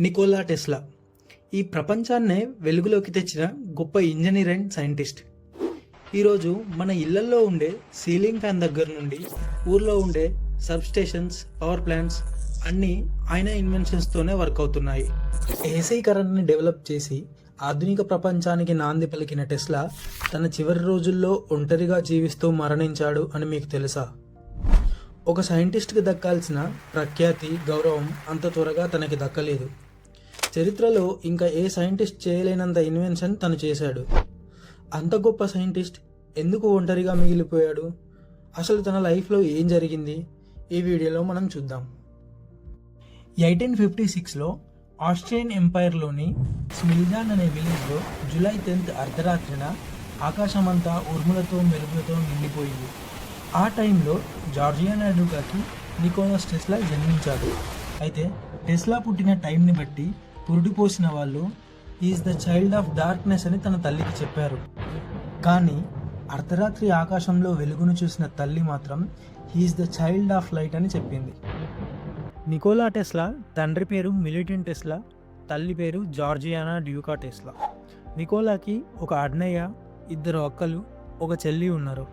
Nicola Tesla ఈ ప్రపంచాన్నే వెలుగులోకి తెచ్చిన గొప్ప ఇంజనీర్ అండ్ సైంటిస్ట్. ఈరోజు మన ఇళ్లల్లో ఉండే సీలింగ్ ఫ్యాన్ దగ్గర నుండి ఊర్లో ఉండే సబ్స్టేషన్స్, పవర్ ప్లాంట్స్ అన్నీ ఆయన ఇన్వెన్షన్స్తోనే వర్క్ అవుతున్నాయి. ఏసీ కరెంట్ని డెవలప్ చేసి ఆధునిక ప్రపంచానికి నాంది పలికిన టెస్లా తన చివరి రోజుల్లో ఒంటరిగా జీవిస్తూ మరణించాడు అని మీకు తెలుసా? ఒక సైంటిస్ట్కి దక్కాల్సిన ప్రఖ్యాతి, గౌరవం అంత త్వరగా తనకి దక్కలేదు. చరిత్రలో ఇంకా ఏ సైంటిస్ట్ చేయలేనంత ఇన్వెన్షన్ తను చేశాడు. అంత గొప్ప సైంటిస్ట్ ఎందుకు ఒంటరిగా మిగిలిపోయాడు? అసలు తన లైఫ్లో ఏం జరిగింది? ఈ వీడియోలో మనం చూద్దాం. 1856లో ఆస్ట్రియన్ ఎంపైర్లోని స్మిల్జాన్ అనే విలేజ్లో జూలై 10 అర్ధరాత్రిన ఆకాశమంతా ఉరుములతో మెరుపులతో నిండిపోయింది. ఆ టైంలో జార్జియానా డ్యూకాకి నికోలస్ టెస్లా జన్మించాడు. అయితే టెస్లా పుట్టిన టైంని బట్టి పురుడిపోసిన వాళ్ళు is the child of darkness అని తన తల్లికి చెప్పారు. కానీ అర్ధరాత్రి ఆకాశంలో వెలుగును చూసిన తల్లి మాత్రం he is the child of light అని చెప్పింది. నికోలా టెస్లా తండ్రి పేరు మిలిటన్ టెస్లా, తల్లి పేరు జార్జియానా డ్యూకా టెస్లా. నికోలాకి ఒక అన్నయ్య, 2 అక్కలు, ఒక చెల్లి ఉన్నారు.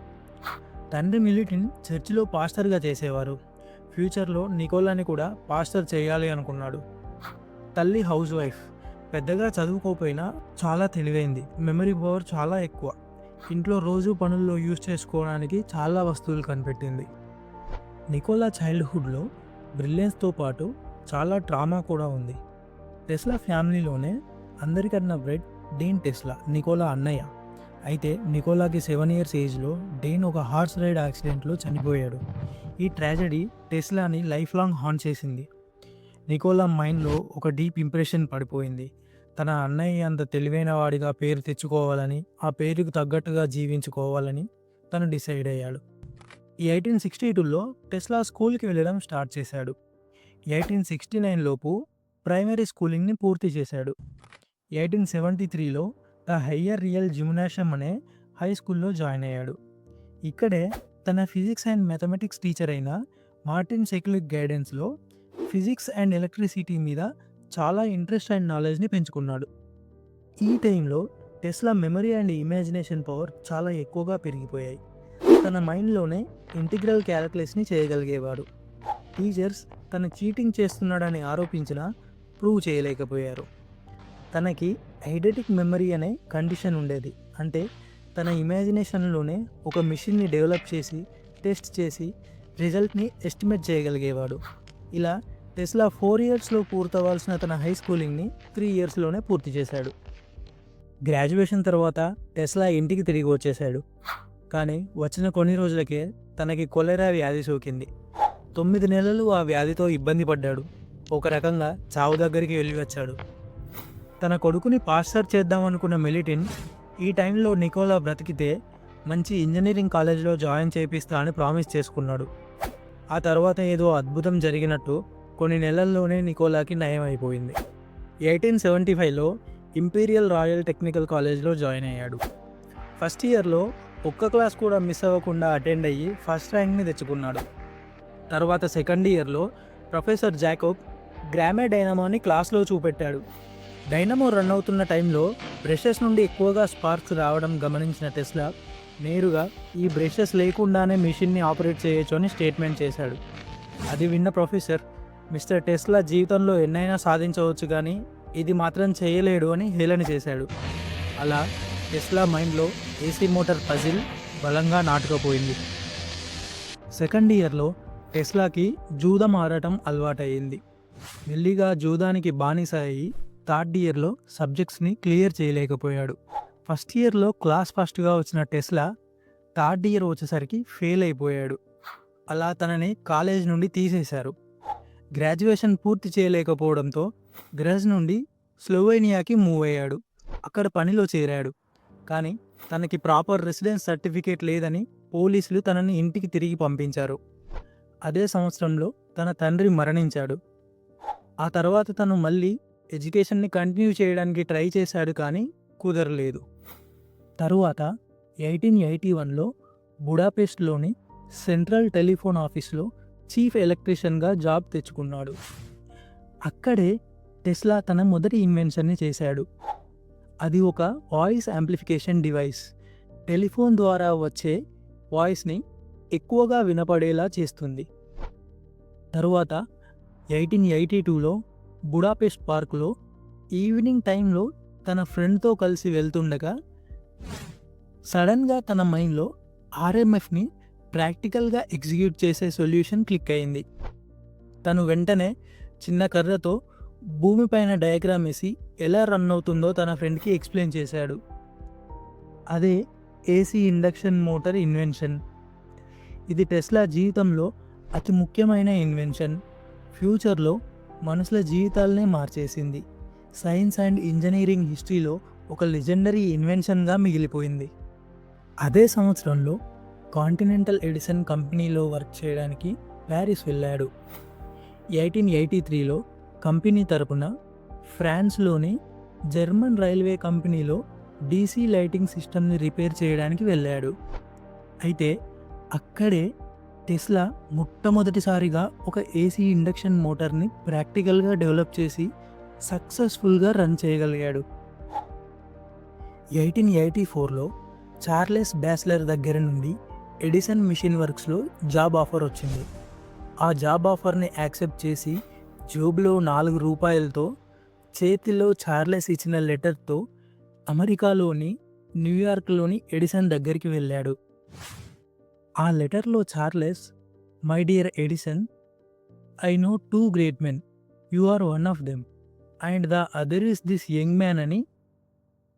తండ్రి మిలిటన్ చర్చిలో పాస్టర్గా చేసేవారు. ఫ్యూచర్లో నికోలాని కూడా పాస్టర్ చేయాలి అనుకున్నాడు. తల్లి హౌస్ వైఫ్, పెద్దగా చదువుకోకపోయినా చాలా తెలివైంది, మెమరీ పవర్ చాలా ఎక్కువ. ఇంట్లో రోజు పనుల్లో యూజ్ చేసుకోవడానికి చాలా వస్తువులు కనిపెట్టింది. నికోలా చైల్డ్హుడ్లో బ్రిలియన్స్తో పాటు చాలా ట్రామా కూడా ఉంది. టెస్లా ఫ్యామిలీలోనే అందరికన్నా బ్రెడ్ డేన్ టెస్లా, నికోలా అన్నయ్య. అయితే నికోలాకి 7 years ఏజ్లో డేన్ ఒక హార్స్ రైడ్ యాక్సిడెంట్లో చనిపోయాడు. ఈ ట్రాజడీ టెస్లాని లైఫ్ లాంగ్ హాంట్ చేసింది. నికోలా మైండ్లో ఒక డీప్ ఇంప్రెషన్ పడిపోయింది. తన అన్నయ్య అంత తెలివైన వాడిగా పేరు తెచ్చుకోవాలని, ఆ పేరుకు తగ్గట్టుగా జీవించుకోవాలని తను డిసైడ్ అయ్యాడు. ఈ 1862లో టెస్లా స్కూల్కి వెళ్ళడం స్టార్ట్ చేశాడు. 1869 లోపు ప్రైమరీ స్కూలింగ్ని పూర్తి చేశాడు. 1873లో ద హయ్యర్ రియల్ జిమ్నాషియం అనే హై స్కూల్లో జాయిన్ అయ్యాడు. ఇక్కడే తన ఫిజిక్స్ అండ్ మ్యాథమెటిక్స్ టీచర్ అయిన మార్టిన్ సెక్లిక్ గైడెన్స్లో ఫిజిక్స్ అండ్ ఎలక్ట్రిసిటీ మీద చాలా ఇంట్రెస్ట్ అండ్ నాలెడ్జ్ని పెంచుకున్నాడు. ఈ టైంలో Tesla memory and imagination power చాలా ఎక్కువగా పెరిగిపోయాయి. తన మైండ్లోనే ఇంటిగ్రల్ క్యాలిక్యులస్ని చేయగలిగేవాడు. టీచర్స్ తను చీటింగ్ చేస్తున్నాడని ఆరోపించినా ప్రూవ్ చేయలేకపోయారు. తనకి ఐడెంటిక్ మెమరీ అనే కండిషన్ ఉండేది. అంటే తన ఇమాజినేషన్లోనే ఒక మిషన్ని డెవలప్ చేసి, టెస్ట్ చేసి రిజల్ట్ని ఎస్టిమేట్ చేయగలిగేవాడు. ఇలా టెస్లా 4 yearsలో పూర్తవ్వాల్సిన తన హై స్కూలింగ్ని 3 yearsలోనే పూర్తి చేశాడు. గ్రాడ్యుయేషన్ తర్వాత టెస్లా ఇంటికి తిరిగి వచ్చేశాడు. కానీ వచ్చిన కొన్ని రోజులకే తనకి కొలెరా వ్యాధి సోకింది. 9 నెలలు ఆ వ్యాధితో ఇబ్బంది పడ్డాడు. ఒక రకంగా చావు దగ్గరికి వెళ్ళి వచ్చాడు. తన కొడుకుని పాస్టర్ చేద్దామనుకున్న మిలిటన్ ఈ టైంలో నికోలా బ్రతికితే మంచి ఇంజనీరింగ్ కాలేజ్లో జాయిన్ చేపిస్తా అని ప్రామిస్ చేసుకున్నాడు. ఆ తర్వాత ఏదో అద్భుతం జరిగినట్టు కొన్ని నెలల్లోనే నికోలాకి నయం అయిపోయింది. 1875లో ఇంపీరియల్ రాయల్ టెక్నికల్ కాలేజ్లో జాయిన్ అయ్యాడు. ఫస్ట్ ఇయర్లో ఒక్క క్లాస్ కూడా మిస్ అవ్వకుండా అటెండ్ అయ్యి ఫస్ట్ ర్యాంక్ని తెచ్చుకున్నాడు. తర్వాత సెకండ్ ఇయర్లో ప్రొఫెసర్ జాకోబ్ గ్రామే డైనమోని క్లాస్లో చూపెట్టాడు. డైనమో రన్ అవుతున్న టైంలో బ్రషెస్ నుండి ఎక్కువగా స్పార్క్స్ రావడం గమనించిన టెస్లా నేరుగా ఈ బ్రషెస్ లేకుండానే మిషన్ని ఆపరేట్ చేయొచ్చు అని స్టేట్మెంట్ చేశాడు. అది విన్న ప్రొఫెసర్, మిస్టర్ టెస్లా జీవితంలో ఎన్నైనా సాధించవచ్చు కానీ ఇది మాత్రం చేయలేడు అని హేళన చేశాడు. అలా టెస్లా మైండ్లో ఏసీ మోటార్ పజిల్ బలంగా నాటుకుపోయింది. సెకండ్ ఇయర్లో టెస్లాకి జూదం ఆడటం అలవాటయ్యింది. మెల్లిగా జూదానికి బానిస అయ్యి థర్డ్ ఇయర్లో సబ్జెక్ట్స్ని క్లియర్ చేయలేకపోయాడు. ఫస్ట్ ఇయర్లో క్లాస్ ఫస్ట్గా వచ్చిన టెస్లా థర్డ్ ఇయర్ వచ్చేసరికి ఫెయిల్ అయిపోయాడు. అలా తనని కాలేజ్ నుండి తీసేశారు. గ్రాడ్యుయేషన్ పూర్తి చేయలేకపోవడంతో గ్రజ్ నుండి స్లోవేనియాకి మూవ్ అయ్యాడు. అక్కడ పనిలో చేరాడు. కానీ తనకి ప్రాపర్ రెసిడెన్స్ సర్టిఫికేట్ లేదని పోలీసులు తనని ఇంటికి తిరిగి పంపించారు. అదే సంవత్సరంలో తన తండ్రి మరణించాడు. ఆ తర్వాత తను మళ్ళీ ఎడ్యుకేషన్ని కంటిన్యూ చేయడానికి ట్రై చేశాడు కానీ కుదరలేదు. తరువాత 1881లో బుడాపెస్ట్లోని సెంట్రల్ టెలిఫోన్ ఆఫీస్లో చీఫ్ ఎలక్ట్రీషియన్గా జాబ్ తెచ్చుకున్నాడు. అక్కడే టెస్లా తన మొదటి ఇన్వెన్షన్ని చేశాడు. అది ఒక వాయిస్ యాంప్లిఫికేషన్ డివైస్. టెలిఫోన్ ద్వారా వచ్చే వాయిస్ని ఎక్కువగా వినపడేలా చేస్తుంది. తరువాత 1882లో బుడాపెస్ట్ పార్కులో ఈవినింగ్ టైంలో తన ఫ్రెండ్తో కలిసి వెళ్తుండగా సడన్గా తన మైండ్లో ఆర్ఎంఎఫ్ని ప్రాక్టికల్గా ఎగ్జిక్యూట్ చేసే సొల్యూషన్ క్లిక్ అయింది. తను వెంటనే చిన్న కర్రతో భూమిపైన డయాగ్రామ్ వేసి ఎలా రన్ అవుతుందో తన ఫ్రెండ్కి ఎక్స్ప్లెయిన్ చేశాడు. అదే ఏసీ ఇండక్షన్ మోటార్ ఇన్వెన్షన్. ఇది టెస్లా జీవితంలో అతి ముఖ్యమైన ఇన్వెన్షన్. ఫ్యూచర్లో మనుషుల జీవితాలనే మార్చేసింది. సైన్స్ అండ్ ఇంజనీరింగ్ హిస్టరీలో ఒక లెజెండరీ ఇన్వెన్షన్గా మిగిలిపోయింది. అదే సంవత్సరంలో కాంటినెంటల్ ఎడిసన్ కంపెనీలో వర్క్ చేయడానికి ప్యారిస్ వెళ్ళాడు. 1883లో కంపెనీ తరపున ఫ్రాన్స్లోని జర్మన్ రైల్వే కంపెనీలో డీసీ లైటింగ్ సిస్టమ్ని రిపేర్ చేయడానికి వెళ్ళాడు. అయితే అక్కడే టెస్లా మొట్టమొదటిసారిగా ఒక ఏసీ ఇండక్షన్ మోటార్ని ప్రాక్టికల్గా డెవలప్ చేసి సక్సెస్ఫుల్గా రన్ చేయగలిగాడు. 1884లో చార్లెస్ బ్యాస్లర్ దగ్గర నుండి ఎడిసన్ మిషన్ వర్క్స్లో జాబ్ ఆఫర్ వచ్చింది. ఆ జాబ్ ఆఫర్ని యాక్సెప్ట్ చేసి జోబులో $4 చేతిలో చార్లెస్ ఇచ్చిన లెటర్తో అమెరికాలోని న్యూయార్క్లోని ఎడిసన్ దగ్గరికి వెళ్ళాడు. ఆ లెటర్లో Charles, my dear Edison, I know 2 great men, you are one of them and the other is this young man అని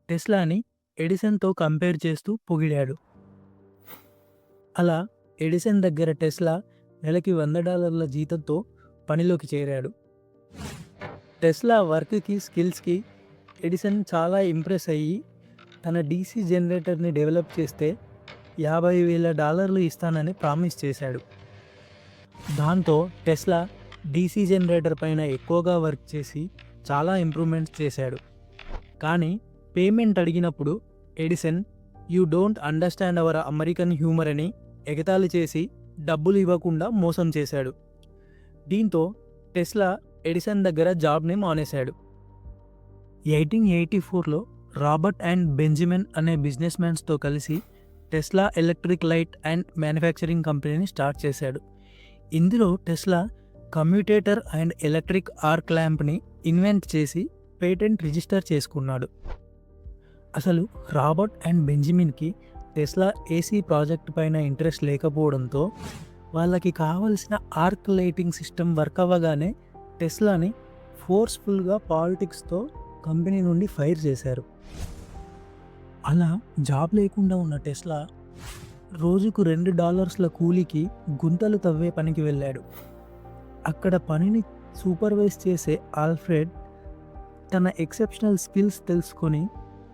టెస్లాని ఎడిసన్తో కంపేర్ చేస్తూ పొగిడాడు. అలా ఎడిసన్ దగ్గర టెస్లా నెలకి $100 జీతంతో పనిలోకి చేరాడు. టెస్లా వర్క్కి, స్కిల్స్కి ఎడిసన్ చాలా ఇంప్రెస్ అయ్యి తన డీసీ జనరేటర్ని డెవలప్ చేస్తే $50,000 ఇస్తానని ప్రామిస్ చేశాడు. దాంతో టెస్లా డీసీ జనరేటర్ పైన ఎక్కువగా వర్క్ చేసి చాలా ఇంప్రూవ్మెంట్స్ చేశాడు. కానీ పేమెంట్ అడిగినప్పుడు Edison you don't understand our American humour అని ఎగతాళి చేసి డబ్బులు ఇవ్వకుండా మోసం చేశాడు. దీంతో టెస్లా ఎడిసన్ దగ్గర జాబ్ని మానేశాడు. 1884లో రాబర్ట్ అండ్ బెంజమిన్ అనే బిజినెస్ మ్యాన్స్తో కలిసి Tesla electric light and manufacturing కంపెనీని స్టార్ట్ చేశాడు. ఇందులో Tesla commutator and electric arc ల్యాంప్ని ఇన్వెంట్ చేసి పేటెంట్ రిజిస్టర్ చేసుకున్నాడు. అసలు రాబర్ట్ అండ్ బెంజమిన్కి టెస్లా ఏసీ ప్రాజెక్ట్ పైన ఇంట్రెస్ట్ లేకపోవడంతో వాళ్ళకి కావలసిన ఆర్క్ లైటింగ్ సిస్టమ్ వర్క్ అవ్వగానే టెస్లాని ఫోర్స్ఫుల్గా పాలిటిక్స్తో కంపెనీ నుండి ఫైర్ చేశారు. అలా జాబ్ లేకుండా ఉన్న టెస్లా రోజుకు $2 కూలీకి గుంతలు తవ్వే పనికి వెళ్ళాడు. అక్కడ పనిని సూపర్వైజ్ చేసే ఆల్ఫ్రెడ్ తన ఎక్సెప్షనల్ స్కిల్స్ తెలుసుకొని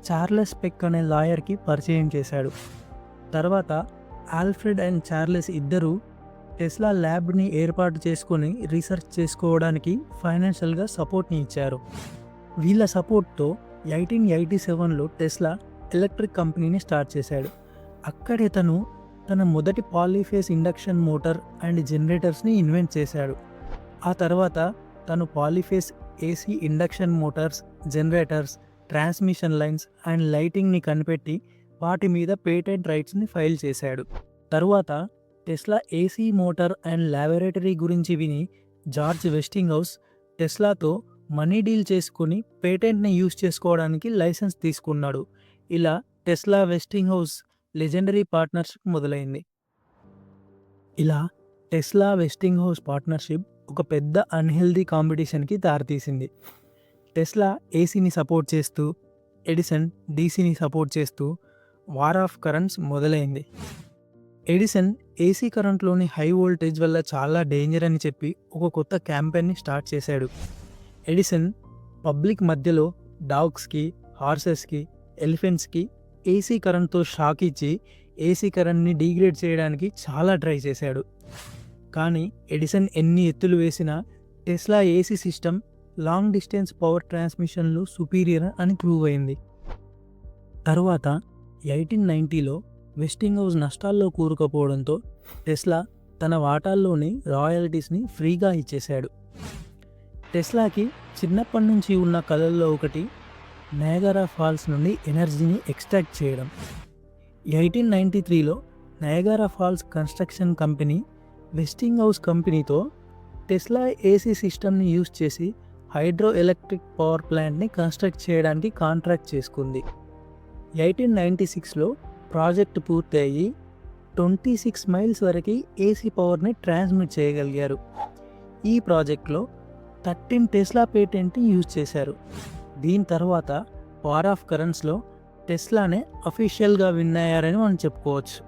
చార్లెస్ పెక్ అనే లాయర్కి పరిచయం చేశాడు. తర్వాత ఆల్ఫ్రెడ్ అండ్ చార్లెస్ ఇద్దరూ టెస్లా ల్యాబ్ని ఏర్పాటు చేసుకొని రీసెర్చ్ చేసుకోవడానికి ఫైనాన్షియల్గా సపోర్ట్ని ఇచ్చారు. వీళ్ళ సపోర్ట్తో 1887లో టెస్లా ఎలక్ట్రిక్ కంపెనీని స్టార్ట్ చేశాడు. అక్కడే తన మొదటి పాలీఫేస్ ఇండక్షన్ మోటార్ అండ్ జనరేటర్స్ని ఇన్వెంట్ చేశాడు. ఆ తర్వాత తను polyphase AC induction motors, generators, transmission lines and లైటింగ్ని కనిపెట్టి వాటి మీద పేటెంట్ రైట్స్ని ఫైల్ చేశాడు. తరువాత Tesla AC motor and laboratory గురించి విని జార్జ్ వెస్టింగ్హౌస్ టెస్లాతో మనీ డీల్ చేసుకుని పేటెంట్ని యూజ్ చేసుకోవడానికి లైసెన్స్ తీసుకున్నాడు. ఇలా టెస్లా వెస్టింగ్హౌస్ లెజెండరీ పార్ట్నర్షిప్ మొదలైంది. ఇలా టెస్లా వెస్టింగ్హౌస్ పార్ట్నర్షిప్ ఒక పెద్ద అన్హెల్దీ కాంపిటీషన్కి దారితీసింది. టెస్లా ఏసీని సపోర్ట్ చేస్తూ, ఎడిసన్ డీసీని సపోర్ట్ చేస్తూ వార్ ఆఫ్ కరెంట్స్ మొదలైంది. ఎడిసన్ ఏసీ కరెంట్లోని హై వోల్టేజ్ వల్ల చాలా డేంజర్ అని చెప్పి ఒక కొత్త క్యాంపెయిన్ని స్టార్ట్ చేశాడు. ఎడిసన్ పబ్లిక్ మధ్యలో డాగ్స్కి, హార్సెస్కి, ఎలిఫెంట్స్కి ఏసీ కరెంట్తో షాక్ ఇచ్చి ఏసీ కరెంట్ని డిగ్రేడ్ చేయడానికి చాలా ట్రై చేశాడు. కానీ ఎడిసన్ ఎన్ని ఎత్తులు వేసినా Tesla AC system long distance power ట్రాన్స్మిషన్లు సుపీరియర్ అని ప్రూవ్ అయింది. తరువాత 1890లో వెస్టింగ్హౌస్ నష్టాల్లో కూరుకుపోవడంతో టెస్లా తన వాటాల్లోని రాయల్టీస్ని ఫ్రీగా ఇచ్చేశాడు. టెస్లాకి చిన్నప్పటి నుంచి ఉన్న కలల్లో ఒకటి నయాగరా ఫాల్స్ నుండి ఎనర్జీని ఎక్స్ట్రాక్ట్ చేయడం. 1893లో Niagara Falls construction company Westinghouse కంపెనీతో టెస్లా ఏసీ సిస్టమ్ని యూజ్ చేసి హైడ్రో ఎలక్ట్రిక్ పవర్ ప్లాంట్ని కన్స్ట్రక్ట్ చేయడానికి కాంట్రాక్ట్ చేసుకుంది. 1896లో ప్రాజెక్టు పూర్తి అయ్యి 26 మైల్స్ వరకు ఏసీ పవర్ని ట్రాన్స్మిట్ చేయగలిగారు. ఈ ప్రాజెక్ట్లో 13 టెస్లా పేటెంట్ని యూజ్ చేశారు. దీని తర్వాత వార్ ఆఫ్ కరెన్స్లో టెస్లానే అఫీషియల్గా విన్ అయ్యారని మనం చెప్పుకోవచ్చు.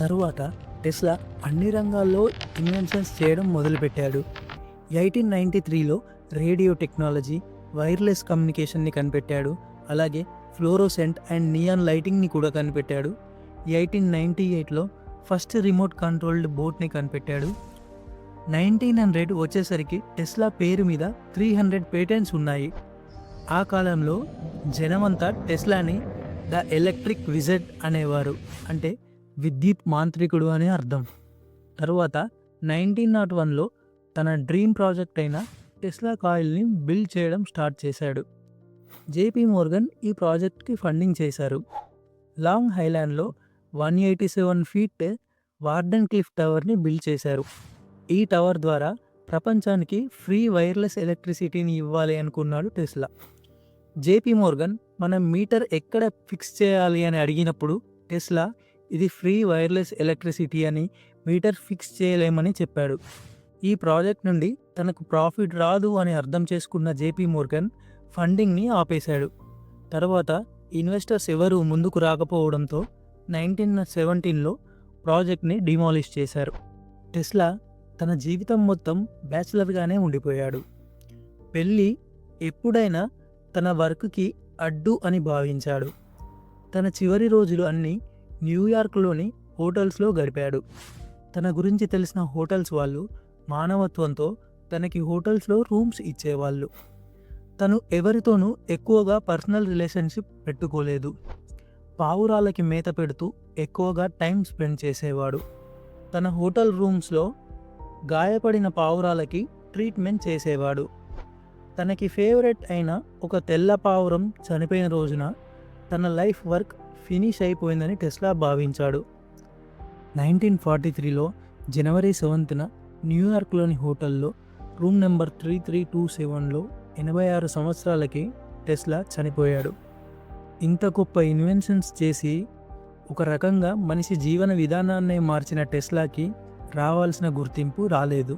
తరువాత టెస్లా అన్ని రంగాల్లో ఇన్వెన్షన్స్ చేయడం మొదలుపెట్టాడు. 1893లో రేడియో టెక్నాలజీ, వైర్లెస్ కమ్యూనికేషన్ని కనిపెట్టాడు. అలాగే ఫ్లోరోసెంట్ అండ్ నియాన్ లైటింగ్ని కూడా కనిపెట్టాడు. 1898లో ఫస్ట్ రిమోట్ కంట్రోల్డ్ బోట్ని కనిపెట్టాడు. 1900 వచ్చేసరికి టెస్లా పేరు మీద 300 పేటెంట్స్ ఉన్నాయి. ఆ కాలంలో జనమంతా టెస్లాని ద ఎలక్ట్రిక్ విజర్డ్ అనేవారు, అంటే విద్యుత్ మాంత్రికుడు అని అర్థం. తరువాత 1901లో తన డ్రీమ్ ప్రాజెక్ట్ అయిన టెస్లా కాయిల్ని బిల్డ్ చేయడం స్టార్ట్ చేశాడు. జేపీ మోర్గన్ ఈ ప్రాజెక్ట్కి ఫండింగ్ చేశారు. లాంగ్ ఐలాండ్లో 187 ఫీట్ వార్డెన్ క్లిఫ్ టవర్ని బిల్డ్ చేశారు. ఈ టవర్ ద్వారా ప్రపంచానికి ఫ్రీ వైర్లెస్ ఎలక్ట్రిసిటీని ఇవ్వాలి అనుకున్నాడు టెస్లా. జేపీ మోర్గన్ మనం మీటర్ ఎక్కడ ఫిక్స్ చేయాలి అని అడిగినప్పుడు టెస్లా ఇది ఫ్రీ వైర్లెస్ ఎలక్ట్రిసిటీ అని, మీటర్ ఫిక్స్ చేయలేమని చెప్పాడు. ఈ ప్రాజెక్ట్ నుండి తనకు ప్రాఫిట్ రాదు అని అర్థం చేసుకున్న జేపీ మోర్గన్ ఫండింగ్ని ఆపేశాడు. తర్వాత ఇన్వెస్టర్స్ ఎవరూ ముందుకు రాకపోవడంతో 1917లో ప్రాజెక్ట్ని డిమాలిష్ చేశారు. టెస్లా తన జీవితం మొత్తం బ్యాచిలర్గానే ఉండిపోయాడు. పెళ్ళి ఎప్పుడైనా తన వర్క్కి అడ్డు అని భావించాడు. తన చివరి రోజులు అన్నీ న్యూయార్క్లోని హోటల్స్లో గడిపాడు. తన గురించి తెలిసిన హోటల్స్ వాళ్ళు మానవత్వంతో తనకి హోటల్స్లో రూమ్స్ ఇచ్చేవాళ్ళు. తను ఎవరితోనూ ఎక్కువగా పర్సనల్ రిలేషన్షిప్ పెట్టుకోలేదు. పావురాలకి మేత పెడుతూ ఎక్కువగా టైం స్పెండ్ చేసేవాడు. తన హోటల్ రూమ్స్లో గాయపడిన పావురాలకి ట్రీట్మెంట్ చేసేవాడు. తనకి ఫేవరెట్ అయిన ఒక తెల్ల పావురం చనిపోయిన రోజున తన లైఫ్ వర్క్ ఫినిష్ అయిపోయిందని టెస్లా భావించాడు. 1943లో జనవరి 7న న్యూయార్క్లోని హోటల్లో రూమ్ నెంబర్ 3327లో 86 సంవత్సరాలకి టెస్లా చనిపోయాడు. ఇంత గొప్ప ఇన్వెన్షన్స్ చేసి ఒక రకంగా మనిషి జీవన విధానాన్నే మార్చిన టెస్లాకి రావాల్సిన గుర్తింపు రాలేదు.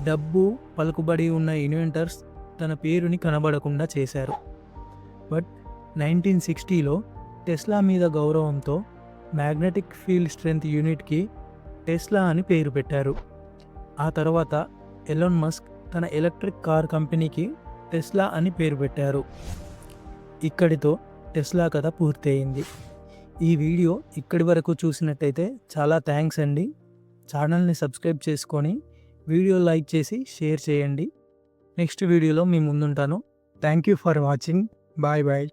డబ్బు, పలుకుబడి ఉన్న ఇన్వెంటర్స్ తన పేరుని కనబడకుండా చేశారు. బట్ 1960లో టెస్లా మీద గౌరవంతో మ్యాగ్నెటిక్ ఫీల్డ్ స్ట్రెంత్ యూనిట్కి టెస్లా అని పేరు పెట్టారు. ఆ తర్వాత ఎలాన్ మస్క్ తన ఎలక్ట్రిక్ కార్ కంపెనీకి టెస్లా అని పేరు పెట్టారు. ఇక్కడితో టెస్లా కథ పూర్తయింది. ఈ వీడియో ఇక్కడి వరకు చూసినట్టయితే చాలా థ్యాంక్స్ అండి. ఛానల్ని సబ్స్క్రైబ్ చేసుకొని వీడియో లైక్ చేసి షేర్ చేయండి. నెక్స్ట్ వీడియోలో మీ ముందుంటాను. Thank you for watching. Bye bye.